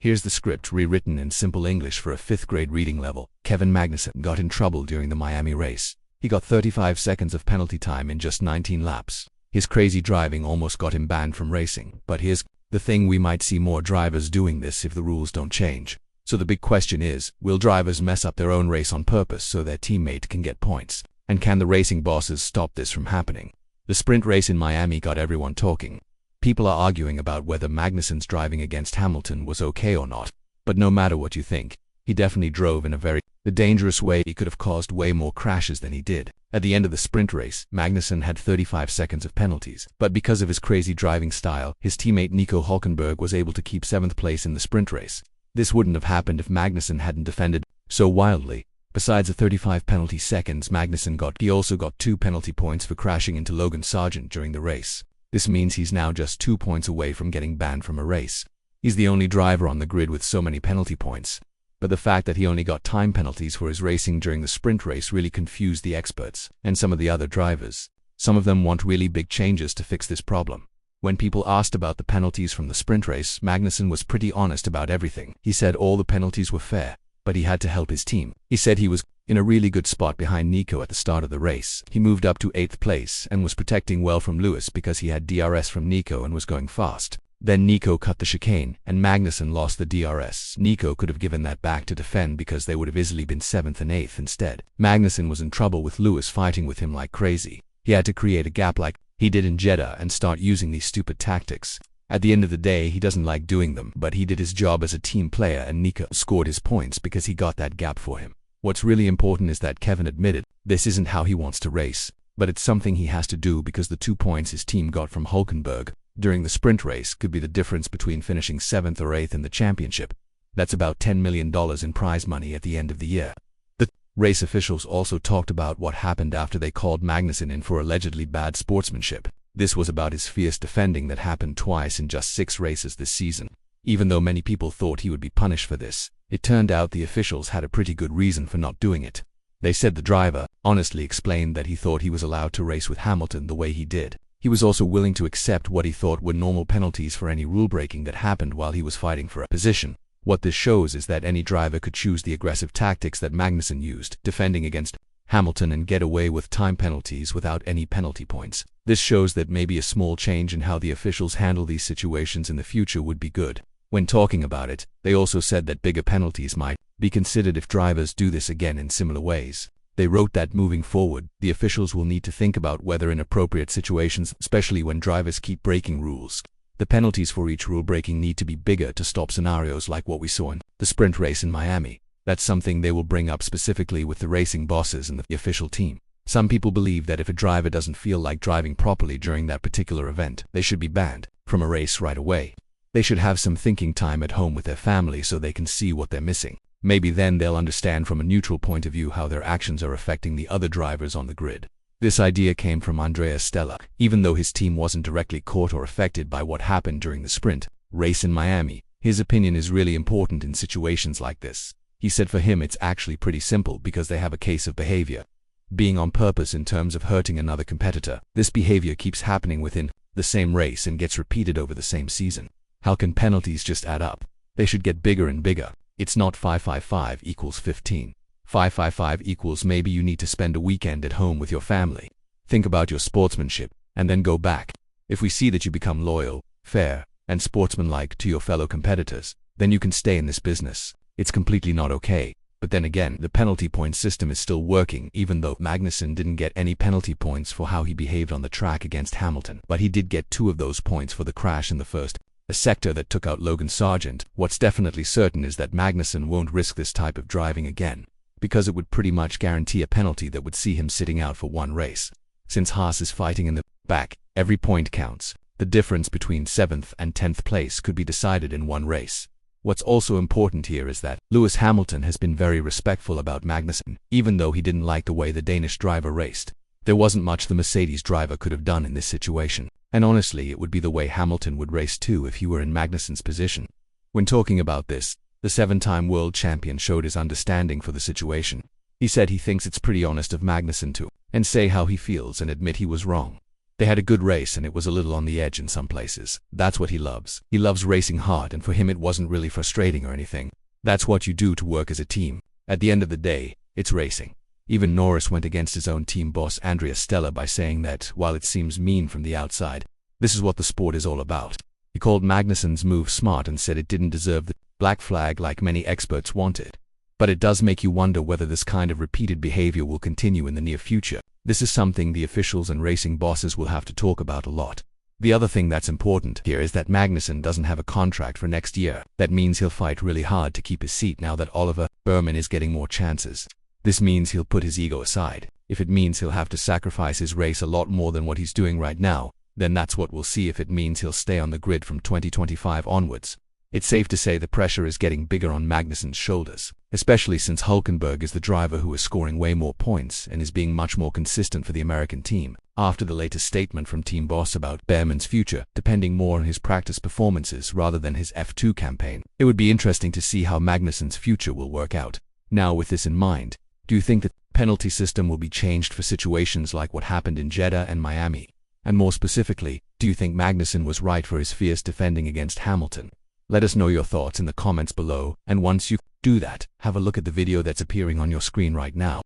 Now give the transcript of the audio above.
Here's the script rewritten in simple English for a 5th grade reading level. Kevin Magnussen got in trouble during the Miami race. He got 35 seconds of penalty time in just 19 laps. His crazy driving almost got him banned from racing. But here's the thing, we might see more drivers doing this if the rules don't change. So the big question is, will drivers mess up their own race on purpose so their teammate can get points? And can the racing bosses stop this from happening? The sprint race in Miami got everyone talking. People are arguing about whether Magnussen's driving against Hamilton was okay or not. But no matter what you think, he definitely drove in a very dangerous way. He could have caused way more crashes than he did. At the end of the sprint race, Magnussen had 35 seconds of penalties. But because of his crazy driving style, his teammate Nico Hülkenberg was able to keep 7th place in the sprint race. This wouldn't have happened if Magnussen hadn't defended so wildly. Besides the 35 penalty seconds he also got 2 penalty points for crashing into Logan Sargeant during the race. This means he's now just 2 points away from getting banned from a race. He's the only driver on the grid with so many penalty points. But the fact that he only got time penalties for his racing during the sprint race really confused the experts and some of the other drivers. Some of them want really big changes to fix this problem. When people asked about the penalties from the sprint race, Magnussen was pretty honest about everything. He said all the penalties were fair, but he had to help his team. He said he was in a really good spot behind Nico at the start of the race. He moved up to 8th place and was protecting well from Lewis because he had DRS from Nico and was going fast. Then Nico cut the chicane, and Magnussen lost the DRS. Nico could have given that back to defend because they would have easily been 7th and 8th instead. Magnussen was in trouble with Lewis fighting with him like crazy. He had to create a gap like he did in Jeddah and start using these stupid tactics. At the end of the day, he doesn't like doing them, but he did his job as a team player and Nico scored his points because he got that gap for him. What's really important is that Kevin admitted this isn't how he wants to race, but it's something he has to do because the 2 points his team got from Hülkenberg during the sprint race could be the difference between finishing 7th or 8th in the championship. That's about $10 million in prize money at the end of the year. The race officials also talked about what happened after they called Magnussen in for allegedly bad sportsmanship. This was about his fierce defending that happened twice in just 6 races this season. Even though many people thought he would be punished for this, it turned out the officials had a pretty good reason for not doing it. They said the driver honestly explained that he thought he was allowed to race with Hamilton the way he did. He was also willing to accept what he thought were normal penalties for any rule breaking that happened while he was fighting for a position. What this shows is that any driver could choose the aggressive tactics that Magnussen used, defending against Hamilton, and get away with time penalties without any penalty points. This shows that maybe a small change in how the officials handle these situations in the future would be good. When talking about it, they also said that bigger penalties might be considered if drivers do this again in similar ways. They wrote that moving forward, the officials will need to think about whether in appropriate situations, especially when drivers keep breaking rules, the penalties for each rule breaking need to be bigger to stop scenarios like what we saw in the sprint race in Miami. That's something they will bring up specifically with the racing bosses and the official team. Some people believe that if a driver doesn't feel like driving properly during that particular event, they should be banned from a race right away. They should have some thinking time at home with their family so they can see what they're missing. Maybe then they'll understand from a neutral point of view how their actions are affecting the other drivers on the grid. This idea came from Andrea Stella. Even though his team wasn't directly caught or affected by what happened during the sprint race in Miami, his opinion is really important in situations like this. He said for him it's actually pretty simple because they have a case of behavior being on purpose in terms of hurting another competitor. This behavior keeps happening within the same race and gets repeated over the same season. How can penalties just add up? They should get bigger and bigger. It's not 555 equals 15. 555 equals maybe you need to spend a weekend at home with your family. Think about your sportsmanship and then go back. If we see that you become loyal, fair, and sportsmanlike to your fellow competitors, then you can stay in this business. It's completely not okay. But then again, the penalty point system is still working even though Magnussen didn't get any penalty points for how he behaved on the track against Hamilton. But he did get 2 of those points for the crash in the first sector that took out Logan Sargeant. What's definitely certain is that Magnussen won't risk this type of driving again, because it would pretty much guarantee a penalty that would see him sitting out for 1 race. Since Haas is fighting in the back, every point counts. The difference between 7th and 10th place could be decided in 1 race. What's also important here is that Lewis Hamilton has been very respectful about Magnussen, even though he didn't like the way the Danish driver raced. There wasn't much the Mercedes driver could have done in this situation. And honestly, it would be the way Hamilton would race too if he were in Magnussen's position. When talking about this, the 7-time world champion showed his understanding for the situation. He said he thinks it's pretty honest of Magnussen to and say how he feels and admit he was wrong. They had a good race and it was a little on the edge in some places. That's what he loves. He loves racing hard, and for him it wasn't really frustrating or anything. That's what you do to work as a team. At the end of the day, it's racing. Even Norris went against his own team boss Andrea Stella by saying that, while it seems mean from the outside, this is what the sport is all about. He called Magnussen's move smart and said it didn't deserve the black flag like many experts wanted. But it does make you wonder whether this kind of repeated behavior will continue in the near future. This is something the officials and racing bosses will have to talk about a lot. The other thing that's important here is that Magnussen doesn't have a contract for next year. That means he'll fight really hard to keep his seat now that Oliver Berman is getting more chances. This means he'll put his ego aside. If it means he'll have to sacrifice his race a lot more than what he's doing right now, then that's what we'll see. If it means he'll stay on the grid from 2025 onwards, it's safe to say the pressure is getting bigger on Magnussen's shoulders, especially since Hülkenberg is the driver who is scoring way more points and is being much more consistent for the American team. After the latest statement from team boss about Berman's future depending more on his practice performances rather than his F2 campaign, it would be interesting to see how Magnussen's future will work out. Now, with this in mind, do you think that the penalty system will be changed for situations like what happened in Jeddah and Miami? And more specifically, do you think Magnussen was right for his fierce defending against Hamilton? Let us know your thoughts in the comments below, and once you do that, have a look at the video that's appearing on your screen right now.